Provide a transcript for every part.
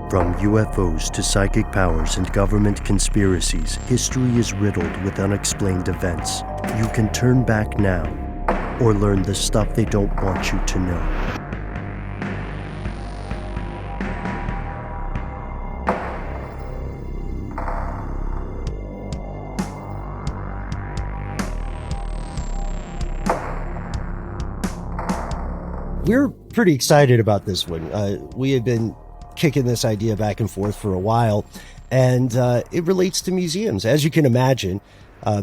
From UFOs to psychic powers and government conspiracies, history is riddled with unexplained events. You can turn back now or learn the stuff they don't want you to know. We're pretty excited about this one. We have been kicking this idea back and forth for a while, and it relates to museums. As you can imagine,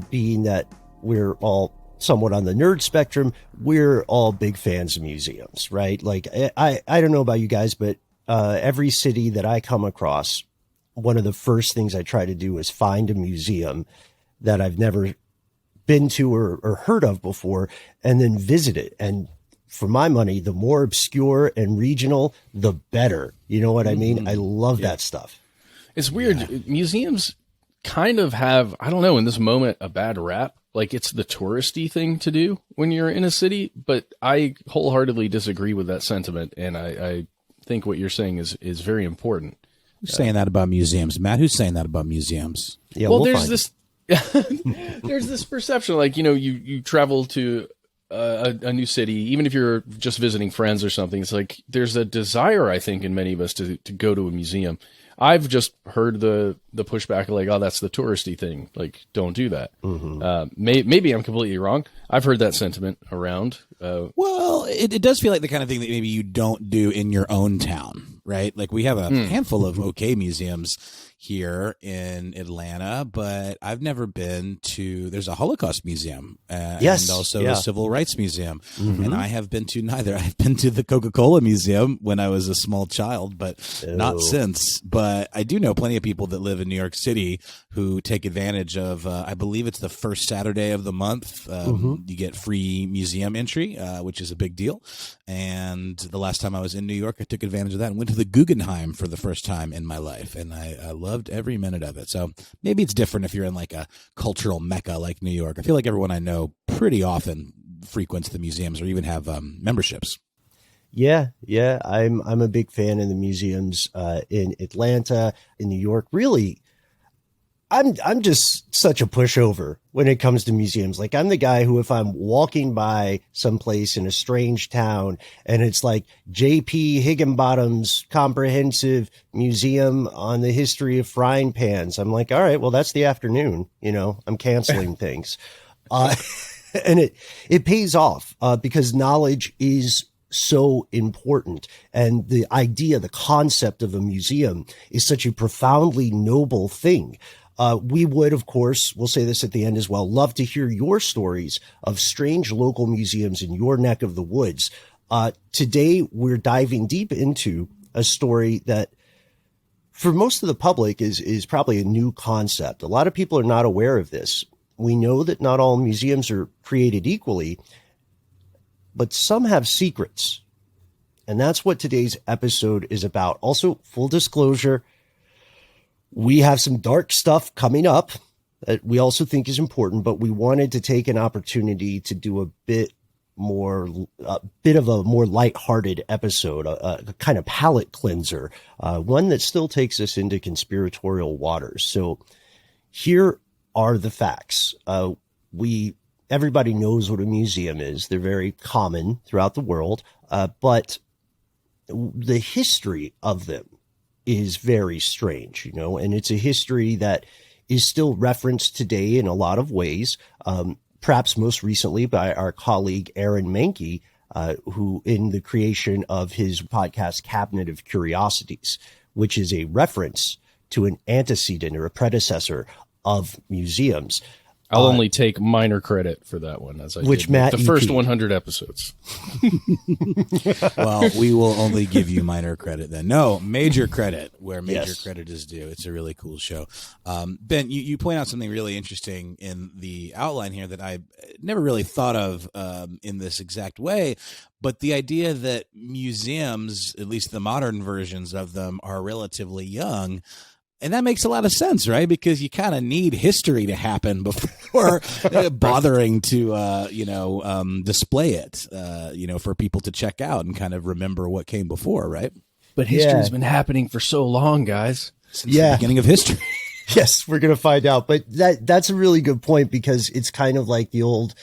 being that we're all somewhat on the nerd spectrum, we're all big fans of museums, right? Like, I don't know about you guys, but every city that I come across, one of the first things I try to do is find a museum that I've never been to or heard of before, and then visit it. And for my money, the more obscure and regional, the better. You know what I mean? I love that stuff. It's weird. Yeah. Museums kind of have, I don't know, in this moment, a bad rap. Like, it's the touristy thing to do when you're in a city, but I wholeheartedly disagree with that sentiment. And I think what you're saying is very important. Who's saying that about museums? Matt, who's saying that about museums? Yeah, well, there's this, there's this perception, like, you know, you travel to a new city, even if you're just visiting friends or something, it's like there's a desire, I think, in many of us to go to a museum. I've just heard the pushback, like, oh, that's the touristy thing. Like, don't do that. Maybe I'm completely wrong. I've heard that sentiment around. Well, it does feel like the kind of thing that maybe you don't do in your own town, right? Like, we have a handful of okay museums here in Atlanta, but I've never been to, there's a Holocaust museum and also a civil rights museum. And I have been to neither. I've been to the Coca-Cola museum when I was a small child, but not since. But I do know plenty of people that live in New York City who take advantage of, I believe it's the first Saturday of the month. You get free museum entry, which is a big deal. And the last time I was in New York, I took advantage of that and went to the Guggenheim for the first time in my life. And I loved every minute of it. So maybe it's different if you're in like a cultural mecca like New York. I feel like everyone I know pretty often frequents the museums or even have memberships. Yeah. I'm a big fan of the museums in Atlanta, in New York. Really, I'm just such a pushover when it comes to museums. Like, I'm the guy who, if I'm walking by someplace in a strange town and it's like J.P. Higginbottom's comprehensive museum on the history of frying pans, I'm like, all right, well, that's the afternoon. You know, I'm canceling things. And it pays off because knowledge is so important. And the idea, the concept of a museum is such a profoundly noble thing. We would, of course, we'll say this at the end as well, love to hear your stories of strange local museums in your neck of the woods. Today, we're diving deep into a story that for most of the public is probably a new concept. A lot of people are not aware of this. We know that not all museums are created equally, but some have secrets. And that's what today's episode is about. Also, full disclosure, we have some dark stuff coming up that we also think is important, but we wanted to take an opportunity to do a bit of a more lighthearted episode, a kind of palate cleanser, one that still takes us into conspiratorial waters. So here are the facts. Everybody knows what a museum is. They're very common throughout the world, but the history of them is very strange, you know, and it's a history that is still referenced today in a lot of ways, perhaps most recently by our colleague Aaron Mahnke, who in the creation of his podcast Cabinet of Curiosities, which is a reference to an antecedent or a predecessor of museums. I'll only take minor credit for that one, as I which did Matt the first 100 episodes. Well, we will only give you minor credit then. No, major credit where major credit is due. It's a really cool show. Ben, you point out something really interesting in the outline here that I never really thought of in this exact way, but the idea that museums, at least the modern versions of them, are relatively young. And that makes a lot of sense, right? Because you kind of need history to happen before bothering to, display it, for people to check out and kind of remember what came before, right? But history's been happening for so long, guys. Since the beginning of history. Yes, we're going to find out. But that's a really good point, because it's kind of like the old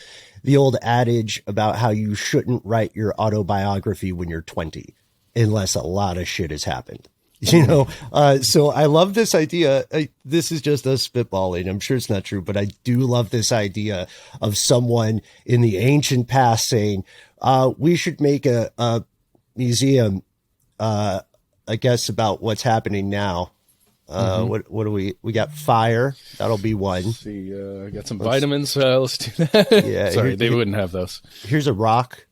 adage about how you shouldn't write your autobiography when you're 20 unless a lot of shit has happened. You know, so I love this idea. This is just us spitballing. I'm sure it's not true, but I do love this idea of someone in the ancient past saying, we should make a museum, I guess, about what's happening now. What do we got? Fire. That'll be one. Let's see, I got some vitamins. Let's do that. Yeah. Sorry, they wouldn't have those. Here's a rock.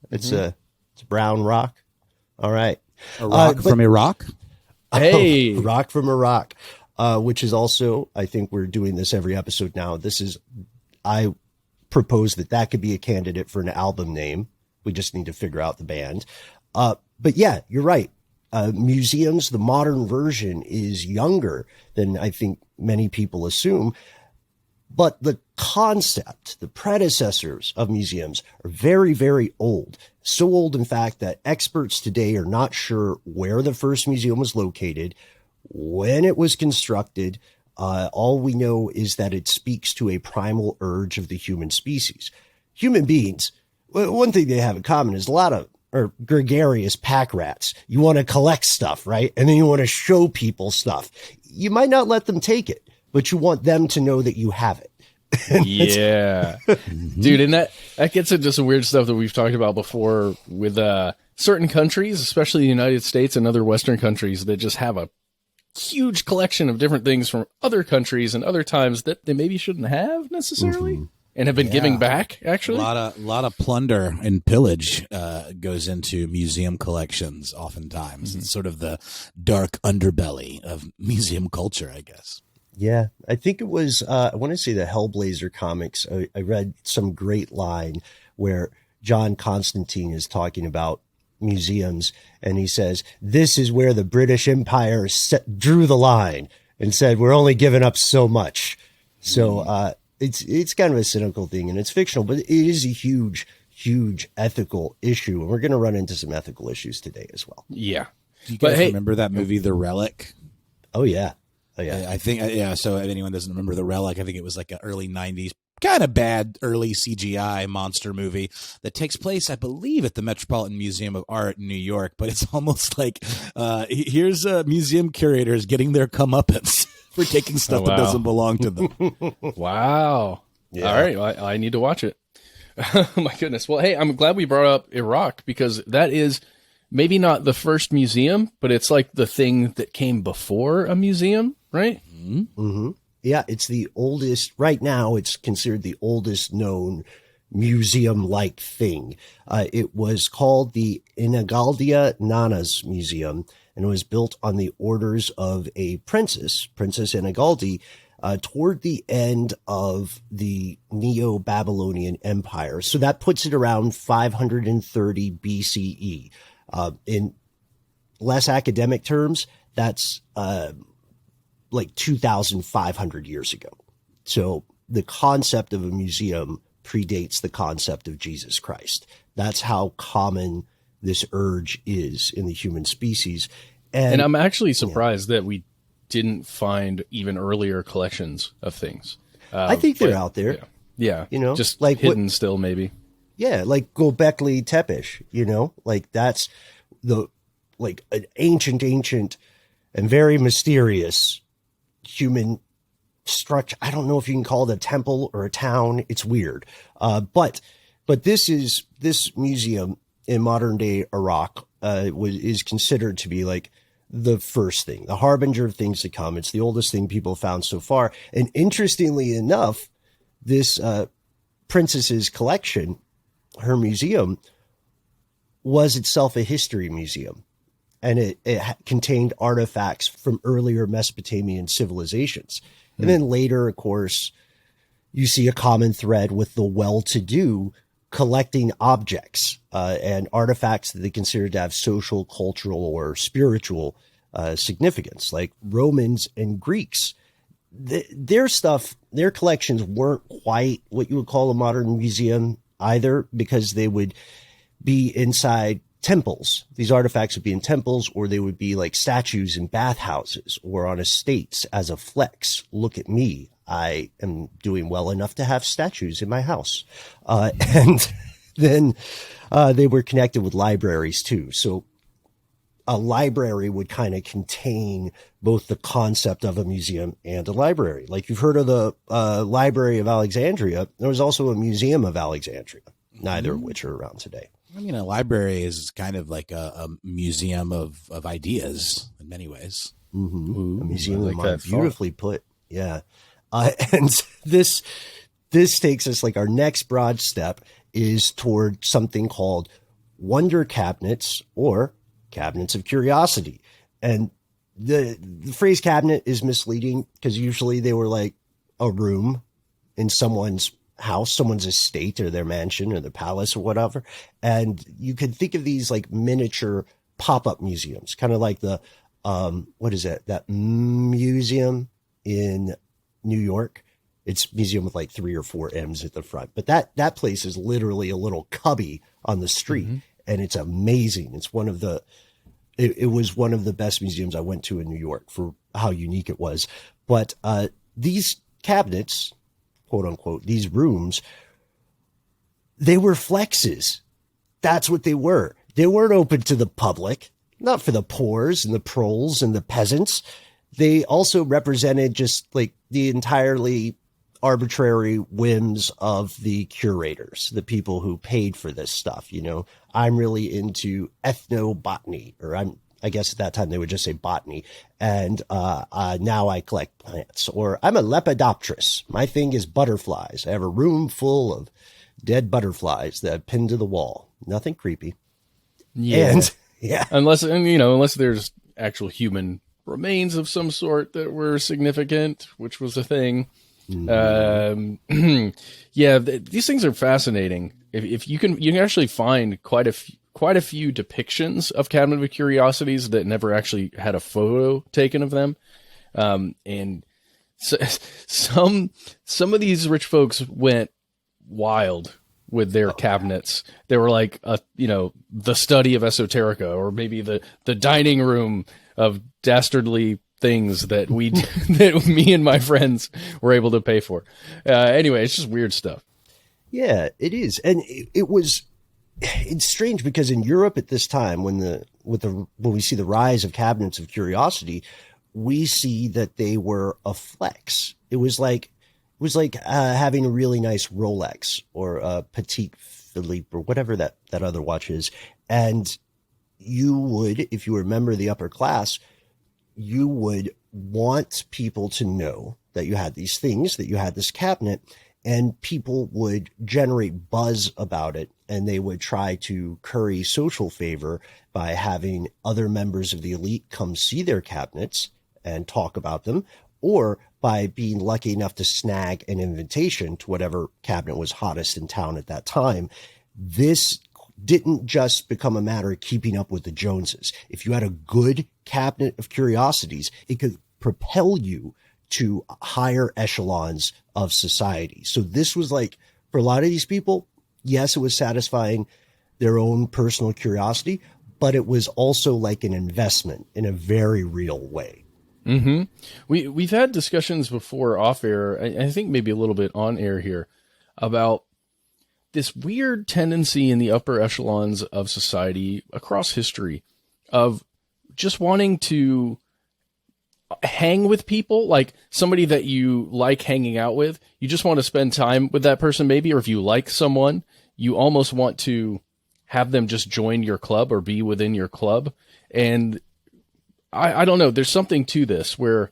It's a brown rock. All right. A rock from Iraq? Hey, rock from Iraq, which is also, I think we're doing this every episode now. I propose that could be a candidate for an album name. We just need to figure out the band. But yeah, you're right. Museums, the modern version, is younger than I think many people assume. But the concept, the predecessors of museums are very, very old. So old, in fact, that experts today are not sure where the first museum was located, when it was constructed. All we know is that it speaks to a primal urge of the human species. Human beings, one thing they have in common is a lot of gregarious pack rats. You want to collect stuff, right? And then you want to show people stuff. You might not let them take it, but you want them to know that you have it. Yeah. Dude, and that gets into some weird stuff that we've talked about before with certain countries, especially the United States and other Western countries, that just have a huge collection of different things from other countries and other times that they maybe shouldn't have necessarily. And have been giving back, actually. A lot of plunder and pillage goes into museum collections oftentimes. It's sort of the dark underbelly of museum culture, I guess. Yeah, I think it was, I want to say the Hellblazer comics. I read some great line where John Constantine is talking about museums, and he says, this is where the British Empire drew the line and said, we're only giving up so much. So it's kind of a cynical thing, and it's fictional, but it is a huge, huge ethical issue. And we're going to run into some ethical issues today as well. Yeah. Do you guys remember that movie, The Relic? Oh, yeah. Oh, yeah. I think, so if anyone doesn't remember The Relic, I think it was like an early 90s, kind of bad early CGI monster movie that takes place, I believe, at the Metropolitan Museum of Art in New York. But it's almost like here's museum curators getting their comeuppance for taking stuff that doesn't belong to them. Wow. Yeah. All right. Well, I need to watch it. My goodness. Well, hey, I'm glad we brought up Iraq, because that is maybe not the first museum, but it's like the thing that came before a museum, right? Mm-hmm. Yeah, it's the oldest. Right now, it's considered the oldest known museum-like thing. It was called the Inagaldia Nanas Museum, and it was built on the orders of a Princess Inagaldi, toward the end of the Neo-Babylonian Empire. So that puts it around 530 BCE. In less academic terms, that's like 2,500 years ago. So the concept of a museum predates the concept of Jesus Christ. That's how common this urge is in the human species. And I'm actually surprised that we didn't find even earlier collections of things. I think they're out there. Yeah. You know, just like hidden still maybe. Yeah. Like Göbekli Tepe, you know, like that's an ancient and very mysterious human structure. I don't know if you can call it a temple or a town. It's weird. But this museum in modern day Iraq, is considered to be like the first thing, the harbinger of things to come. It's the oldest thing people found so far. And interestingly enough, this, princess's collection, her museum, was itself a history museum. And it contained artifacts from earlier Mesopotamian civilizations. And then later, of course, you see a common thread with the well-to-do collecting objects and artifacts that they consider to have social, cultural, or spiritual significance, like Romans and Greeks. Their collections weren't quite what you would call a modern museum either, because they would be inside temples. These artifacts would be in temples, or they would be like statues in bathhouses or on estates as a flex. Look at me. I am doing well enough to have statues in my house. And then they were connected with libraries too. So a library would kind of contain both the concept of a museum and a library. Like you've heard of the Library of Alexandria. There was also a Museum of Alexandria, neither of which are around today. I mean, a library is kind of like a museum of ideas in many ways. Mm-hmm. Ooh, a museum I of like mind. that Beautifully put. Yeah. And this takes us, like, our next broad step is toward something called wonder cabinets or cabinets of curiosity. And the phrase cabinet is misleading because usually they were like a room in someone's house, someone's estate or their mansion or their palace or whatever. And you could think of these like miniature pop-up museums, kind of like the, what is it? That museum in New York. It's museum with like 3 or 4 M's at the front, but that place is literally a little cubby on the street, and it's amazing. It's one of the, it was one of the best museums I went to in New York for how unique it was. But these cabinets, quote unquote, these rooms, they were flexes. That's what they were. They weren't open to the public, not for the poors and the proles and the peasants. They also represented just like the entirely arbitrary whims of the curators, the people who paid for this stuff. You know, I'm really into ethnobotany, or I guess at that time they would just say botany. And now I collect plants. Or I'm a lepidopterist. My thing is butterflies. I have a room full of dead butterflies that I've pinned to the wall. Nothing creepy. Yeah. And yeah. Unless there's actual human remains of some sort that were significant, which was a thing. Mm-hmm. These things are fascinating. If you can actually find quite a few depictions of Cabinet of Curiosities that never actually had a photo taken of them. And so, some of these rich folks went wild with their cabinets. They were like, the study of esoterica, or maybe the dining room of dastardly things that that me and my friends were able to pay for. Anyway, it's just weird stuff. Yeah, it is. And it's strange because in Europe at this time, when we see the rise of cabinets of curiosity, we see that they were a flex. It was like having a really nice Rolex or a Petit Philippe or whatever that other watch is. And you would, if you were a member of the upper class, you would want people to know that you had these things, that you had this cabinet, and people would generate buzz about it. And they would try to curry social favor by having other members of the elite come see their cabinets and talk about them, or by being lucky enough to snag an invitation to whatever cabinet was hottest in town at that time. This didn't just become a matter of keeping up with the Joneses. If you had a good cabinet of curiosities, it could propel you to higher echelons of society. So this was like, for a lot of these people, yes, it was satisfying their own personal curiosity, but it was also like an investment in a very real way. Mm-hmm. We've had discussions before off air, I think maybe a little bit on air here, about this weird tendency in the upper echelons of society across history of just wanting to hang with people, like somebody that you like hanging out with. You just want to spend time with that person maybe, or if you like someone, you almost want to have them just join your club or be within your club. And I don't know, there's something to this where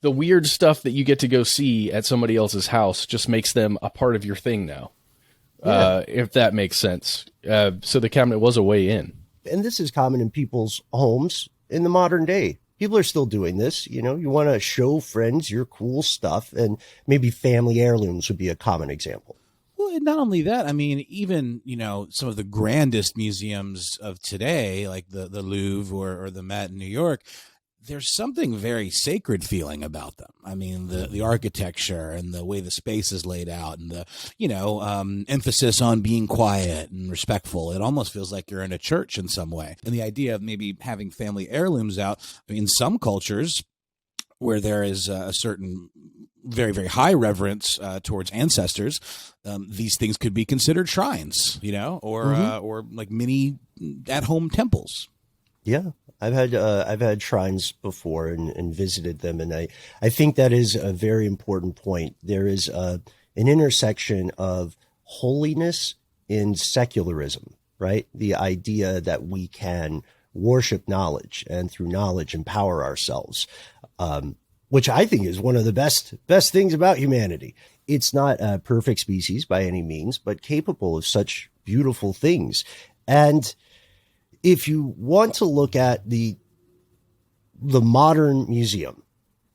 the weird stuff that you get to go see at somebody else's house just makes them a part of your thing now. Yeah. If that makes sense. So the cabinet was a way in. And this is common in people's homes in the modern day. People are still doing this. You know, you want to show friends your cool stuff, and maybe family heirlooms would be a common example. Well, and not only that, I mean, even, some of the grandest museums of today, like the Louvre or the Met in New York, there's something very sacred feeling about them. I mean, the architecture and the way the space is laid out and the, emphasis on being quiet and respectful. It almost feels like you're in a church in some way. And the idea of maybe having family heirlooms out, I mean, in some cultures where there is a certain very, very high reverence towards ancestors, these things could be considered shrines, or like mini at-home temples. Yeah. I've had shrines before and visited them, and I think that is a very important point. There is an intersection of holiness and secularism, right? The idea that we can worship knowledge and through knowledge empower ourselves, which I think is one of the best things about humanity. It's not a perfect species by any means, but capable of such beautiful things. And if you want to look at the modern museum,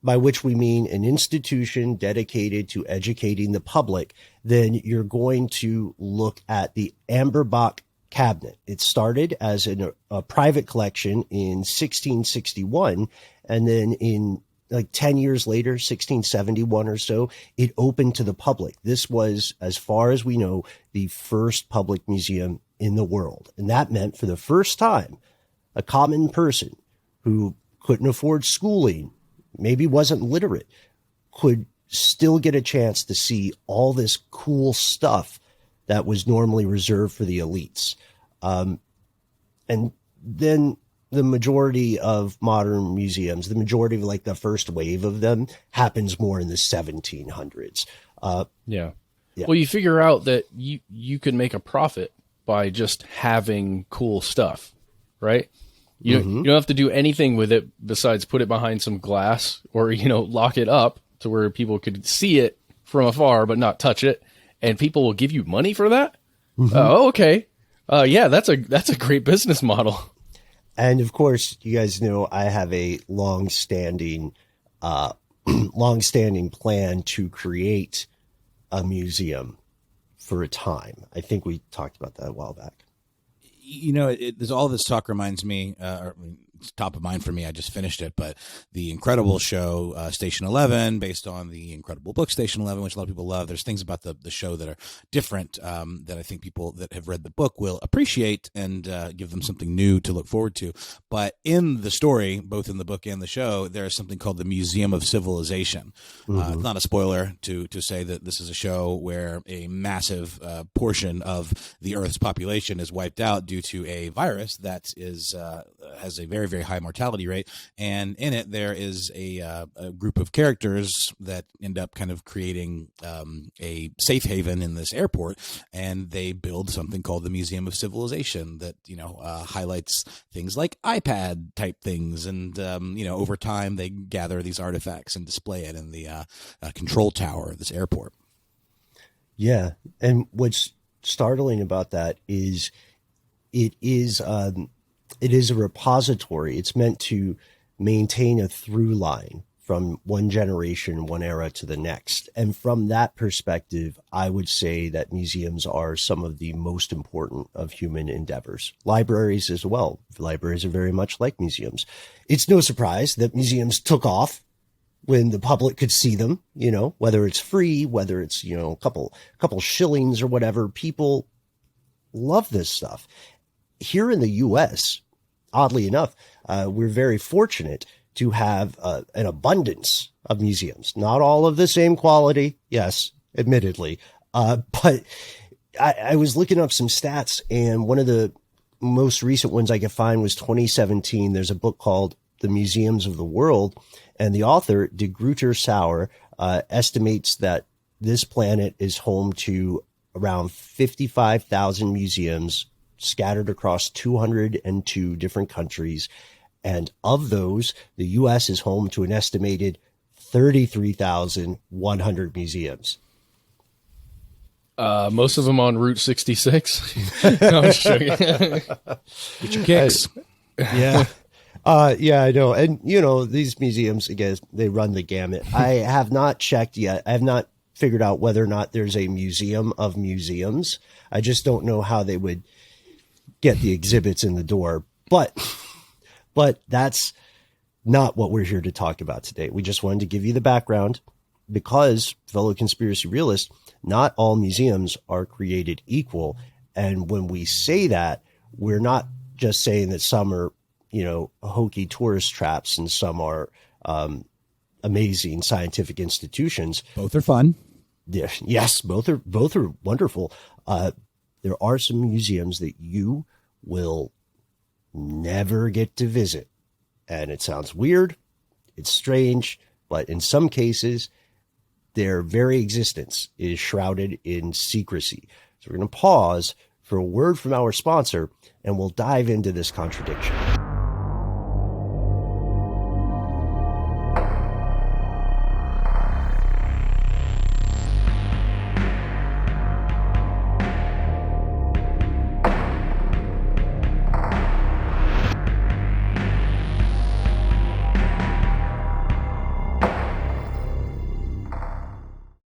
by which we mean an institution dedicated to educating the public, then you're going to look at the Amberbach cabinet. It started as a private collection in 1661, and then in like 10 years later, 1671 or so, it opened to the public. This was, as far as we know, the first public museum in the world. And that meant for the first time, a common person who couldn't afford schooling, maybe wasn't literate, could still get a chance to see all this cool stuff that was normally reserved for the elites. And then the majority of modern museums, the majority of like the first wave of them, happens more in the 1700s. Yeah. Well, you figure out that you can make a profit by just having cool stuff, right? You don't have to do anything with it besides put it behind some glass or, lock it up to where people could see it from afar but not touch it, and people will give you money for that. Oh, okay. Yeah, that's a great business model. And of course, you guys know I have a long-standing plan to create a museum for a time. I think we talked about that a while back. There's all this talk reminds me, it's top of mind for me. I just finished it, but the incredible show, Station 11, based on the incredible book, Station 11, which a lot of people love. There's things about the show that are different, that I think people that have read the book will appreciate and give them something new to look forward to. But in the story, both in the book and the show, there is something called the Museum of Civilization. It's not a spoiler to say that this is a show where a massive portion of the Earth's population is wiped out due to a virus that is has a very, very high mortality rate. And in it, there is a group of characters that end up kind of creating a safe haven in this airport. And they build something called the Museum of Civilization that, highlights things like iPad type things. And, over time, they gather these artifacts and display it in the control tower of this airport. Yeah. And what's startling about that is it is a repository. It's meant to maintain a through line from one generation, one era to the next. And from that perspective, I would say that museums are some of the most important of human endeavors. Libraries as well. Libraries are very much like museums. It's no surprise that museums took off when the public could see them, whether it's free, whether it's, a couple shillings or whatever. People love this stuff. Here in the U.S., oddly enough, we're very fortunate to have an abundance of museums. Not all of the same quality, yes, admittedly. But I was looking up some stats, and one of the most recent ones I could find was 2017. There's a book called The Museums of the World, and the author, De Gruyter Sauer, estimates that this planet is home to around 55,000 museums scattered across 202 different countries. And of those, the U.S. is home to an estimated 33,100 museums. Most of them on Route 66. No, I'm just joking. Get your kicks. Yeah. Yeah, I know. And, these museums, again, they run the gamut. I have not checked yet. I have not figured out whether or not there's a museum of museums. I just don't know how they would get the exhibits in the door. But that's not what we're here to talk about today. We just wanted to give you the background because, fellow conspiracy realists, not all museums are created equal. And when we say that, we're not just saying that some are, hokey tourist traps and some are amazing scientific institutions. Both are fun. Yeah, yes, both are wonderful. There are some museums that you will never get to visit. And it sounds weird, it's strange, but in some cases, their very existence is shrouded in secrecy. So we're going to pause for a word from our sponsor, and we'll dive into this contradiction.